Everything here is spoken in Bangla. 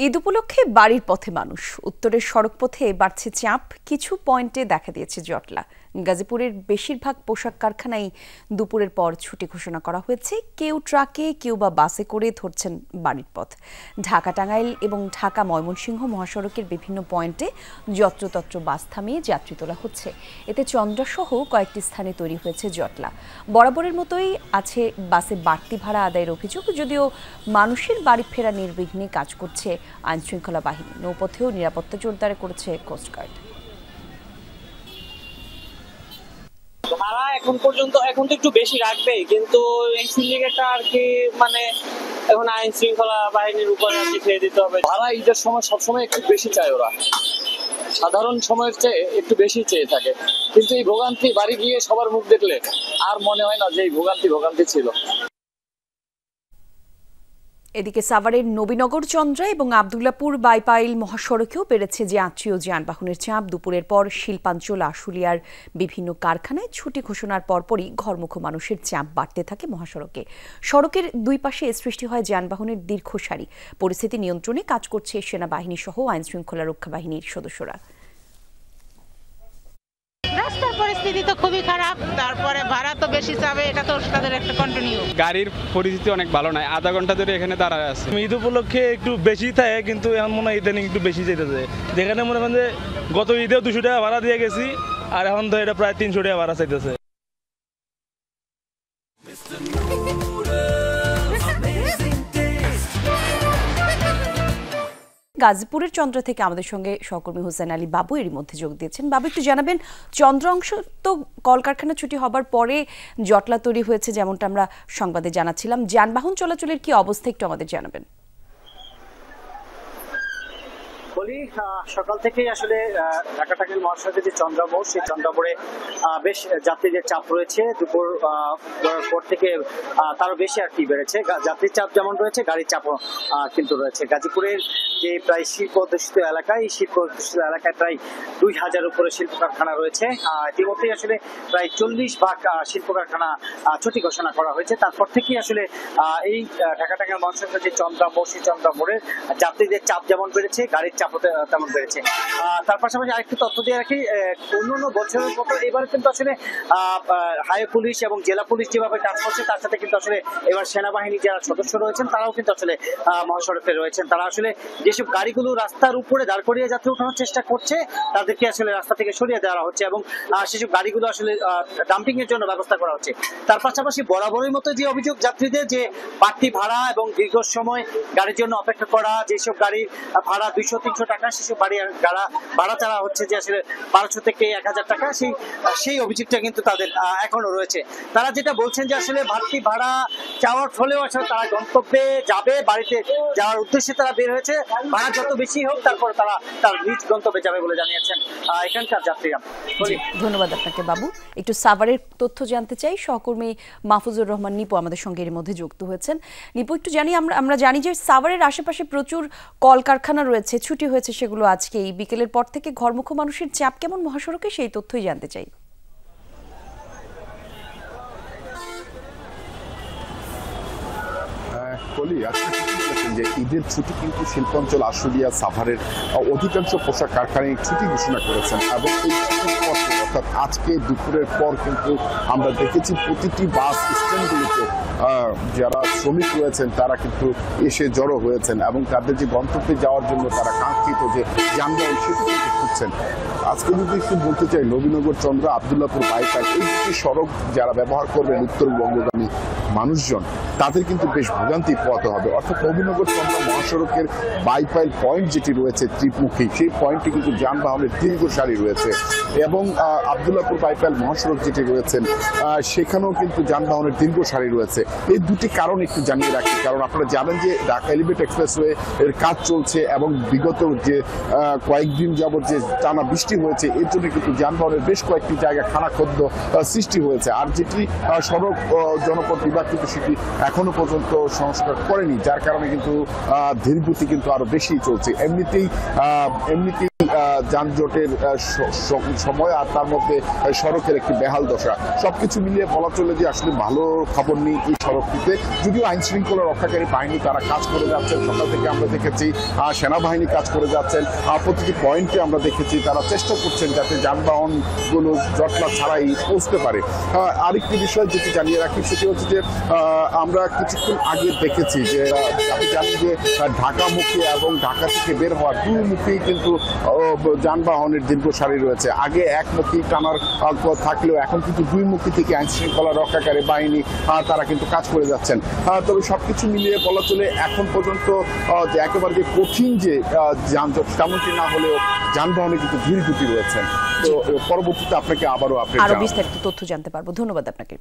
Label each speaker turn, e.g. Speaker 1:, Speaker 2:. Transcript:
Speaker 1: ঈদ উপলক্ষে বাড়ির পথে মানুষ, উত্তরের সড়কপথে বাড়ছে চাপ, কিছু পয়েন্টে দেখা দিয়েছে জটলা। গাজীপুরের বেশিরভাগ পোশাক কারখানায় দুপুরের পর ছুটি ঘোষণা করা হয়েছে। কেউ ট্রাকে, কেউ বা বাসে করে ধরছেন বাড়ির পথ। ঢাকা টাঙ্গাইল এবং ঢাকা ময়মনসিংহ মহাসড়কের বিভিন্ন পয়েন্টে যত্রতত্র বাস থামিয়ে যাত্রী তোলা হচ্ছে। এতে চন্দ্রাসহ কয়েকটি স্থানে তৈরি হয়েছে জটলা। বরাবরের মতোই আছে বাসে বাড়তি ভাড়া আদায়ের অভিযোগ, যদিও মানুষের বাড়ি ফেরা নির্বিঘ্নে কাজ করছে আইনশৃঙ্খলা বাহিনী। নৌপথেও নিরাপত্তা জোরদার করেছে কোস্টগার্ড।
Speaker 2: ভাড়া এখন তো একটু বেশি রাখবে, কিন্তু এই সিন্ডিকেটটা আর কি এখন আইন শৃঙ্খলা বাহিনীর উপরে আর কি ফেলে দিতে হবে।
Speaker 3: ভাড়া ঈদের সময় সবসময় একটু বেশি চায় ওরা, সাধারণ সময়ের চেয়ে একটু বেশি চেয়ে থাকে, কিন্তু এই ভোগান্তি বাড়ি গিয়ে সবার মুখ দেখলে আর মনে হয় না যে এই ভোগান্তি ছিল।
Speaker 1: এদিকে সাভারের নবীনগর চন্দ্রা এবং আবদুল্লাপুর বাইপাইল মহাসড়কেও বেড়েছে যাত্রী ও যানবাহনের চাপ। দুপুরের পর শিল্পাঞ্চল আশুলিয়ার বিভিন্ন কারখানায় ছুটি ঘোষণার পরপরই ঘরমুখো মানুষের চাপ বাড়তে থাকে মহাসড়কে। সড়কের দুই পাশে সৃষ্টি হয় যানবাহনের দীর্ঘ সারি। পরিস্থিতি নিয়ন্ত্রণে কাজ করছে সেনাবাহিনী সহ আইন শৃঙ্খলা রক্ষা বাহিনীর সদস্যরা।
Speaker 4: রাস্তার পরিস্থিতি তো খুবই খারাপ, তারপরে ভাড়া তো বেশি চাবে, এটা তো তাদের একটা কন্টিনিউ।
Speaker 5: গাড়ির পরিস্থিতি অনেক ভালো নয়, আধা ঘন্টা ধরে এখানে দাঁড়ায় আছে।
Speaker 6: ঈদ উপলক্ষে একটু বেশি থাকে, কিন্তু এখন মনে হয় ইদানিং একটু বেশি চাইতেছে। যেখানে মনে করেন যে গত ঈদেও 200 টাকা ভাড়া দিয়ে গেছি, আর এখন তো এটা প্রায় 300 টাকা ভাড়া চাইতেছে।
Speaker 1: গাজীপুরের চন্দ্রা থেকে আমাদের সঙ্গে সহকর্মী হোসেন আলী বাবু এরই মধ্যে যোগ দিয়েছেন। বাবু, একটু জানাবেন, চন্দ্র অংশ তো কলকারখানা ছুটি হবার পরে জটলা তৈরি হয়েছে, যেমনটা আমরা সংবাদে জানাচ্ছিলাম। যানবাহন চলাচলের কি অবস্থা একটু আমাদের জানাবেন।
Speaker 7: সকাল থেকেই আসলে ঢাকা টাঙ্গাইল মহাসড়কের যে চন্দ্রামোড়, সেই চন্দ্রামোড়ে বেশ যাত্রীদের চাপ রয়েছে। দুপুর পর থেকে তারও বেশি আর কি বেড়েছে। যাত্রীর চাপ যেমন রয়েছে, গাড়ির চাপও কিন্তু রয়েছে। গাজীপুরের যে প্রায় শিল্প অধ্যুষিত এলাকায়, এই শিল্প অধ্যুষিত এলাকায় প্রায় 2000 উপরে শিল্প কারখানা রয়েছে। ইতিমধ্যেই আসলে প্রায় 40 ভাগ শিল্প কারখানা ছুটি ঘোষণা করা হয়েছে। তারপর থেকেই আসলে এই ঢাকা টাঙ্গাইল মহাসড়কের যে চন্দ্রামোড়, সেই চন্দ্রামোড়ের যাত্রীদের চাপ যেমন বেড়েছে, গাড়ির চাপ তেমন বেড়েছে। তার পাশাপাশি আরেকটু তথ্য দিয়ে রাখি, অন্যান্য বছরের মতো এবার কিন্তু আসলে হাইওয়ে পুলিশ এবং জেলা পুলিশ যেভাবে কাজ করছে, তার সাথে কিন্তু আসলে এবার সেনাবাহিনীর যারা সদস্য রয়েছেন, তারাও কিন্তু আসলে মহাসড়কে রয়েছেন। তারা আসলে যেসব গাড়িগুলো রাস্তার উপরে দাঁড় করিয়ে যাত্রী উঠানোর চেষ্টা করছে, তাদেরকে আসলে রাস্তা থেকে সরিয়ে দেওয়া হচ্ছে এবং সেসব গাড়িগুলো আসলে ডাম্পিং এর জন্য ব্যবস্থা করা হচ্ছে। তার পাশাপাশি বরাবরের মতো যে অভিযোগ যাত্রীদের, যে বাড়তি ভাড়া এবং দীর্ঘ সময় গাড়ির জন্য অপেক্ষা করা, যেসব গাড়ির ভাড়া 200-300 টাকা, সেসব ভাড়া চাওয়া হচ্ছে যে আসলে 1200 থেকে 1000 টাকা, সেই অভিযোগটা কিন্তু তাদের এখনো রয়েছে। তারা যেটা বলছেন যে আসলে বাড়তি ভাড়া চাওয়ার ফলেও আসলে তারা গন্তব্যে যাবে, বাড়িতে যাওয়ার উদ্দেশ্যে তারা বের হয়েছে। ভাড়া যত বেশি হোক, তারপর তারা তার নিজ গন্তব্যে যাবে বলে জানিয়েছেন এখানকার যাত্রীরা।
Speaker 1: ধন্যবাদ আপনাকে বাবু। একটু সাভারের তথ্য জানতে চাই। সহকর্মী মাহফুজুর রহমান নিপু আমাদের সঙ্গে এর মধ্যে যুক্ত হয়েছেন। নিপু, একটু জানি, আমরা জানি যে সাভারের আশেপাশে প্রচুর কলকারখানা রয়েছে, ছুটি হয়েছে সেগুলো আজকেই। বিকেলের পর থেকে ঘরমুখো মানুষের চাপ কেমন মহাসড়কে, সেই তথ্যই জানতে চাই।
Speaker 8: যে ঈদের ছুটি কিন্তু শিল্পাঞ্চল আশুলিয়া, সাভারের অধিকাংশ পোশাক কারখানায় ছুটি ঘোষণা করেছেন এবং এই ছুটির পর, অর্থাৎ আজকে দুপুরের পর কিন্তু আমরা দেখেছি প্রতিটি বাস স্ট্যান্ডগুলিতে যারা শ্রমিক রয়েছেন তারা কিন্তু এসে জড়ো হয়েছেন এবং তাদের যে গন্তব্যে যাওয়ার জন্য তারা কাঙ্ক্ষিত যে যানবাহন, সেটি কিন্তু খুঁজছেন। আজকে যদি একটু বলতে চাই, নবীনগর চন্দ্রা, আবদুল্লাপুর বাইপাইল, এই দুটি সড়ক যারা ব্যবহার করবেন উত্তরবঙ্গগামী মানুষজন, তাদের কিন্তু বেশ ভোগান্তি পোহাতে হবে। অর্থাৎ নবীনগর চন্দ্রা মহাসড়কের বাইপাইল পয়েন্ট যেটি রয়েছে ত্রিমুখী, সেই পয়েন্টে কিন্তু যানবাহনের দীর্ঘ সারি রয়েছে এবং আবদুল্লাপুর বাইপাইল মহাসড়ক যেটি রয়েছেন, সেখানেও কিন্তু যানবাহনের দীর্ঘ সারি রয়েছে। এই দুটি কারণ একটু জানিয়ে রাখি, কারণ আপনারা জানেন যে ঢাকা এলিভেটেড এক্সপ্রেসওয়ে এর কাজ চলছে এবং বিগত যে কয়েকদিন যাবত যে টানা বৃষ্টি হয়েছে, এর জন্য কিন্তু যানবাহনের বেশ কয়েকটি জায়গায় খানাখদ্য সৃষ্টি হয়েছে। আর যেটি সড়ক জনপথ বিভাগ কিন্তু সেটি এখনো পর্যন্ত সংস্কার করেনি, যার কারণে কিন্তু ধীরগতি কিন্তু আরো বেশি চলছে। এমনিতেই যানজটের সময় আর তার মধ্যে সড়কের একটি বেহাল দশা, সবকিছু মিলিয়ে বলা চলে যে আসলে ভালো খবর নেই এই সড়কটিতে। যদিও আইন শৃঙ্খলা রক্ষাকারী বাহিনী তারা কাজ করে যাচ্ছেন, সকাল থেকে আমরা দেখেছি সেনাবাহিনী কাজ করে যাচ্ছেন, প্রতিটি পয়েন্টে আমরা দেখেছি তারা চেষ্টা করছেন যাতে যানবাহনগুলো জটলা ছাড়াই পৌঁছতে পারে। আরেকটি বিষয় যেটি জানিয়ে রাখি সেটি হচ্ছে যে আমরা কিছুক্ষণ আগে দেখেছি যে আপনি জানেন যে ঢাকামুখী এবং ঢাকা থেকে বের হওয়া দুই মুখেই কিন্তু যানবাহনের দীর্ঘ সারি রয়েছে। আগে একমুখী টানার থাকলেও এখন কিন্তু দুই মুখী থেকে আইন শৃঙ্খলা রক্ষাকারী বাহিনী তারা কিন্তু কাজ করে যাচ্ছেন। তবে সবকিছু মিলিয়ে বলা চলে এখন পর্যন্ত একেবারে যে কঠিন যে যানজট তেমনটি না হলেও যানবাহনে কিন্তু ধীর গতি রয়েছেন। তো পরবর্তীতে আপনাকে আরো
Speaker 1: বিস্তারিত তথ্য জানতে পারবো। ধন্যবাদ আপনাকে।